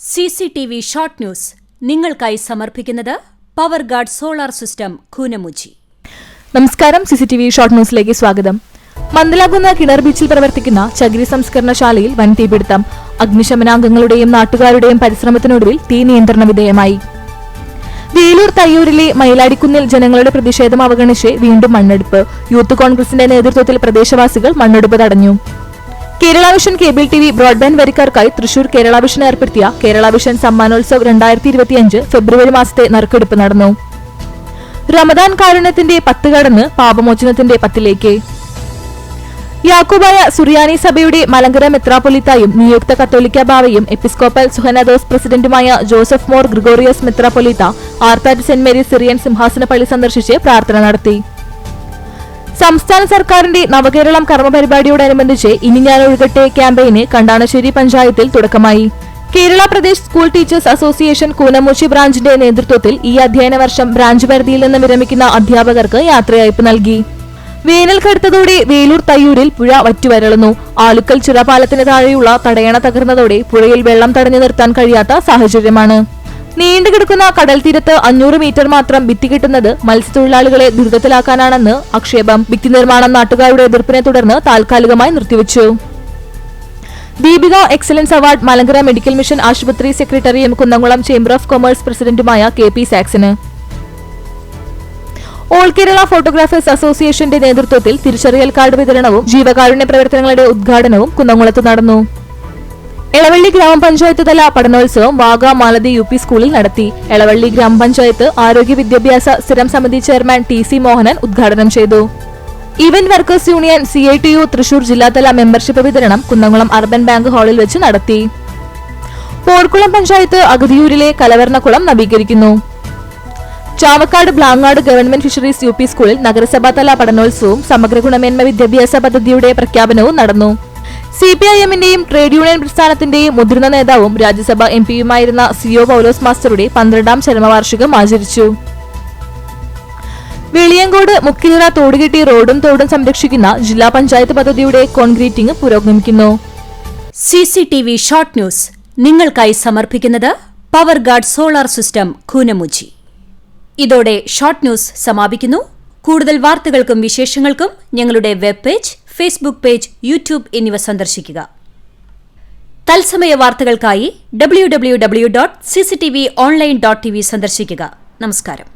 CCTV short news നിങ്ങൾക്കായി സമർപ്പിക്കുന്നത് power guard solar system Koonamuchi. നമസ്കാരം. CCTV ഷോർട്ട് ന്യൂസിലേക്ക് സ്വാഗതം. മന്ദലാകുന്ന കിണർ ബീച്ചിൽ പ്രവർത്തിക്കുന്ന ചകിരി സംസ്കരണശാലയിൽ വൻ തീപിടുത്തം. അഗ്നിശമനാംഗങ്ങളുടെയും നാട്ടുകാരുടെയും പരിശ്രമത്തിനൊടുവിൽ തീ നിയന്ത്രണ വിധേയമായി. വേലൂർ തയ്യൂരിലെ മയിലാടിക്കുന്നിൽ ജനങ്ങളുടെ പ്രതിഷേധം അവഗണിച്ച് വീണ്ടും മണ്ണെടുപ്പ്. യൂത്ത് കോൺഗ്രസിന്റെ നേതൃത്വത്തിൽ പ്രദേശവാസികൾ മണ്ണെടുപ്പ് തടഞ്ഞു. Kerala vision cable TV broadband വരിക്കാർക്കായി തൃശൂർ കേരള വിഷൻ ഏർപ്പെടുത്തിയ കേരള വിഷൻ സമ്മാനോത്സവ് 2025 ഫെബ്രുവരി മാസത്തെ നറുക്കെടുപ്പ് നടന്നു. റമദാൻ കാരുണ്യത്തിന്റെ 10 കടന്ന് പാപമോചനത്തിന്റെ 10ലേക്ക്. യാക്കോബായ സുറിയാനി സഭയുടെ മലങ്കര മെത്രാപ്പൊലീത്തായും നിയുക്ത കത്തോലിക്ക ബാവയും എപ്പിസ്കോപ്പൽ സുഹനദോസ് പ്രസിഡന്റുമായ ജോസഫ് മോർ ഗ്രിഗോറിയസ് മെത്രാപ്പൊലീത്ത ആർത്താറ്റ് സെന്റ് മേരീസ് സിറിയൻ സിംഹാസന പള്ളി സന്ദർശിച്ച് പ്രാർത്ഥന നടത്തി. സംസ്ഥാന സർക്കാരിന്റെ നവകേരളം കർമ്മപരിപാടിയോടനുബന്ധിച്ച് ഇനി ഞാൻ ഒഴുകട്ടെ ക്യാമ്പയിന് കണ്ടാണശ്ശേരി പഞ്ചായത്തിൽ തുടക്കമായി. Kerala Pradesh school teachers association Koonamuchi ബ്രാഞ്ചിന്റെ നേതൃത്വത്തിൽ ഈ അധ്യയന വർഷം ബ്രാഞ്ച് പരിധിയിൽ നിന്ന് വിരമിക്കുന്ന അധ്യാപകർക്ക് യാത്രയയപ്പ് നൽകി. വേനൽ കടുത്തതോടെ വേലൂർ തയ്യൂരിൽ പുഴ വറ്റുവരളുന്നു. ആലുക്കൽ ചിറപാലത്തിന് താഴെയുള്ള തടയണ തകർന്നതോടെ പുഴയിൽ വെള്ളം തടഞ്ഞു നിർത്താൻ കഴിയാത്ത സാഹചര്യമാണ്. നീണ്ടുകിടക്കുന്ന കടൽ തീരത്ത് 500 മീറ്റർ മാത്രം ഭിത്തി കിട്ടുന്നത് മത്സ്യത്തൊഴിലാളികളെ ദുരിതത്തിലാക്കാനാണെന്ന് ആക്ഷേപം. ഭിത്തി നിർമ്മാണം നാട്ടുകാരുടെ എതിർപ്പിനെ തുടർന്ന് താൽക്കാലികമായി നിർത്തിവച്ചു. Deepika excellence award Malankara medical mission ആശുപത്രി സെക്രട്ടറിയും കുന്നംകുളം ചേംബർ ഓഫ് കൊമേഴ്സ് പ്രസിഡന്റുമായ KP സാക്സന്. ഓൾ കേരള ഫോട്ടോഗ്രാഫേഴ്സ് അസോസിയേഷന്റെ നേതൃത്വത്തിൽ തിരിച്ചറിയൽ കാർഡ് വിതരണവും ജീവകാരുണ്യ പ്രവർത്തനങ്ങളുടെ ഉദ്ഘാടനവും കുന്നംകുളത്ത് നടന്നു. എളവള്ളി ഗ്രാമപഞ്ചായത്ത് തല പഠനോത്സവം വാഗ മാലതി UP സ്കൂളിൽ നടത്തി. എളവള്ളി ഗ്രാമപഞ്ചായത്ത് ആരോഗ്യ വിദ്യാഭ്യാസ സ്ഥിരം സമിതി ചെയർമാൻ TC മോഹനൻ ഉദ്ഘാടനം ചെയ്തു. Event workers union CITU Thrissur ജില്ലാതല മെമ്പർഷിപ്പ് വിതരണം കുന്നംകുളം അർബൻ ബാങ്ക് ഹാളിൽ വെച്ച് നടത്തി. പോർക്കുളം പഞ്ചായത്ത് അഗതിയൂരിലെ കലവർണക്കുളം നവീകരിക്കുന്നു. Chavakkad Blangad government fisheries UP സ്കൂളിൽ നഗരസഭാതല പഠനോത്സവവും സമഗ്ര ഗുണമേന്മ വിദ്യാഭ്യാസ പദ്ധതിയുടെ പ്രഖ്യാപനവും നടന്നു. CPIMന്റെയും ട്രേഡ് യൂണിയൻ പ്രസ്ഥാനത്തിന്റെയും മുതിർന്ന നേതാവും രാജ്യസഭാ MPയുമായിരുന്ന CO പൗലോസ് മാസ്റ്ററുടെ 12ാം ചരമവാർഷികം ആചരിച്ചു. വെളിയങ്കോട് മുക്കിലിറ തോടുകെട്ടി റോഡും തോടും സംരക്ഷിക്കുന്ന ജില്ലാ പഞ്ചായത്ത് പദ്ധതിയുടെ കോൺക്രീറ്റിംഗ് പുരോഗമിക്കുന്നു. CCTV ഷോർട്ട് ന്യൂസ് നിങ്ങൾക്കായി സമർപ്പിക്കുന്നത് power guard solar system Koonamuchi. ഇതോടെ ഷോർട്ട് ന്യൂസ് സമാപിക്കുന്നു. കൂടുതൽ വാർത്തകൾക്കും വിശേഷങ്ങൾക്കും ഞങ്ങളുടെ web page, Facebook page, YouTube എന്നിവ സന്ദർശിക്കുക. തത്സമയ വാർത്തകൾക്കായി www.cctv online.tv സന്ദർശിക്കുക. നമസ്കാരം.